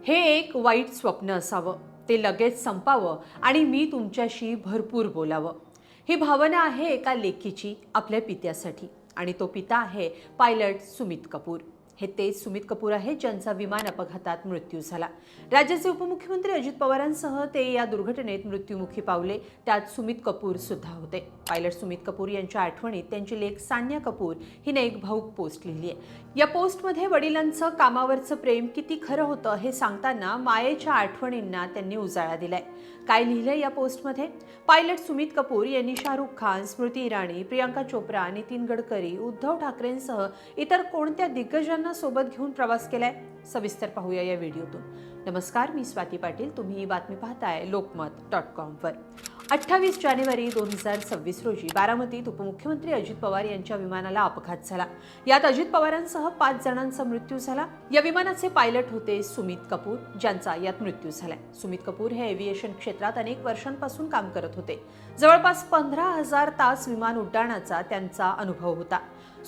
हे एक वाईट स्वप्न असावं, ते लगेच संपावं आणि मी तुमच्याशी भरपूर बोलावं. ही भावना आहे एका लेकीची आपल्या पित्यासाठी आणि तो पिता आहे पायलट सुमित कपूर. हे तेच सुमित कपूर आहे ज्यांचा विमान अपघातात मृत्यू झाला. राज्याचे उपमुख्यमंत्री अजित पवारांसह ते या दुर्घटनेत मृत्युमुखी पावले. त्यात सुमित कपूर सुद्धा होते. पायलट सुमित कपूर यांच्या आठवणीत त्यांची लेक सान्या कपूर हिने एक भावूक पोस्ट लिहिली आहे. या पोस्टमध्ये वडिलांचं कामावरचं प्रेम किती खरं होतं हे सांगताना मायेच्या आठवणींना त्यांनी उजाळा दिलाय. काय लिहिलंय या पोस्टमध्ये? पायलट सुमित कपूर यांनी शाहरुख खान, स्मृती इराणी, प्रियांका चोप्रा, नितीन गडकरी, उद्धव ठाकरेंसह इतर कोणत्या दिग्गजांना सोबत घेऊन प्रवास केलाय? सविस्तर पाहूया या व्हिडिओतून. नमस्कार, मी स्वाती पाटील. तुम्ही ही बातमी पाहताय lokmat.com वर. 28 जानेवारी 2026 रोजी बारामतीत उपमुख्यमंत्री अजित पवार यांच्या विमानाला अपघात झाला. यात अजित पवारांसह 5 जणांचा मृत्यू झाला. या विमानाचे पायलट होते सुमित कपूर, ज्यांचा यात मृत्यू झालाय. सुमित कपूर हे एव्हिएशन क्षेत्रात अनेक वर्षांपासून काम करत होते. जवळपास 15,000 तास विमान उड्डाणाचा त्यांचा अनुभव होता.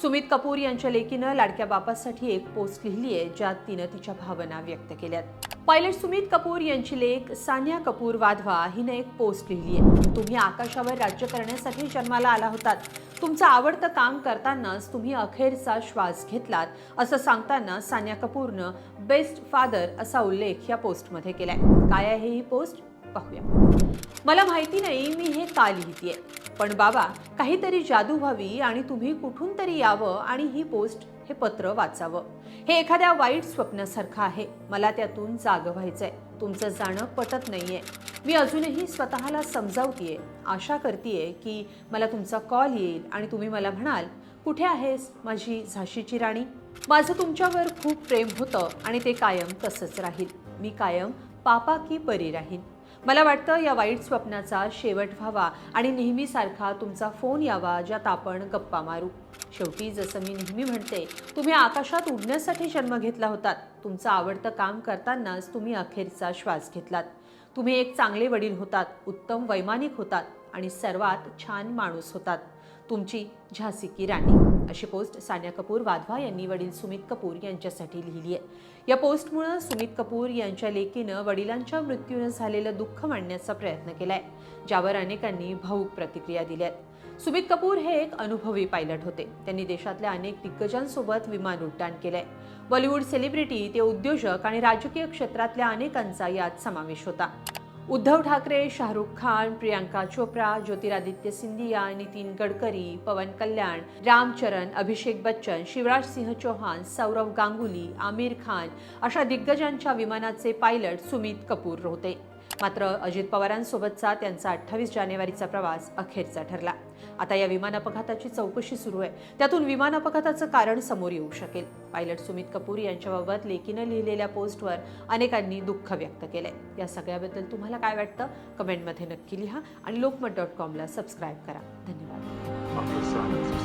सुमित कपूर यांच्या लेकीनं लाडक्या बापासाठी एक पोस्ट लिहिली आहे, ज्यात तिनं तिच्या भावना व्यक्त केल्यात. पायलट सुमित कपूर यांची लेक सान्या कपूर वाधवा हिने एक पोस्ट लिहिली आहे. तुम्ही आकाशावर राज्य करण्यासाठी जन्माला आला होतात. तुमचं आवडतं काम करतानाच तुम्ही अखेरचा श्वास घेतलात, असं सांगताना सान्या कपूरनं बेस्ट फादर असा उल्लेख या पोस्टमध्ये केलाय. काय आहे ही पोस्ट? पाहूया. मला माहिती नाही मी हे का लिहितेय, पण बाबा काहीतरी जादू व्हावी आणि तुम्ही कुठून तरी यावं आणि ही पोस्ट, हे पत्र वाचावं. हे एखाद्या वाईट स्वप्नासारखं आहे. मला त्यातून जागं व्हायचंय. तुमचं जाणं पटत नाहीये. मी अजूनही स्वतःला समजावतीये. आशा करतीये की मला तुमचा कॉल येईल आणि तुम्ही मला म्हणाल, कुठे आहेस माझी झाशीची राणी? माझं तुमच्यावर खूप प्रेम होतं आणि ते कायम तसंच राहील. मी कायम पापा की परी राहीन. मला वाटतं या वाईट स्वप्नाचा शेवट व्हावा आणि नेहमीसारखा तुमचा फोन यावा, ज्यात आपण गप्पा मारू. शेवटी जसं मी नेहमी म्हणते, तुम्ही आकाशात उडण्यासाठी जन्म घेतला होतात. तुमचं आवडतं काम करतानाच तुम्ही अखेरचा श्वास घेतलात. तुम्ही एक चांगले वडील होतात, उत्तम वैमानिक होतात आणि सर्वात छान माणूस होतात. तुमची झाशी की राणी. अशी पोस्ट सान्या कपूर वाधवा यांनी वडील सुमित कपूर यांच्यासाठी लिहिली आहे. या पोस्टमुळे सुमित कपूर यांच्या लेकीनं वडिलांच्या मृत्यूनं झालेलं दुःख मांडण्याचा प्रयत्न केलाय, ज्यावर अनेकांनी भावूक प्रतिक्रिया दिल्यात. सुमित कपूर हे एक अनुभवी पायलट होते. त्यांनी देशातल्या अनेक दिग्गजांसोबत विमान उड्डाण केलंय. बॉलिवूड सेलिब्रिटी ते उद्योजक आणि राजकीय क्षेत्रातल्या अनेकांचा यात समावेश होता. उद्धव ठाकरे, शाहरुख खान, प्रियांका चोप्रा, ज्योतिरादित्य सिंधिया, नितीन गडकरी, पवन कल्याण, रामचरण, अभिषेक बच्चन, शिवराज सिंह चौहान, सौरव गांगुली, आमिर खान अशा दिग्गजांच्या विमानाचे पायलट सुमित कपूर होते. मात्र अजित पवारांसोबतचा त्यांचा 28 जानेवारीचा प्रवास अखेरचा ठरला. आता या विमान अपघाताची चौकशी सुरू आहे. त्यातून विमान अपघाताचं कारण समोर येऊ शकेल. पायलट सुमित कपूर यांच्याबाबत लेकीनं लिहिलेल्या पोस्टवर अनेकांनी दुःख व्यक्त केलंय. या सगळ्याबद्दल तुम्हाला काय वाटतं? कमेंटमध्ये नक्की लिहा आणि lokmat.com ला सबस्क्राईब करा. धन्यवाद.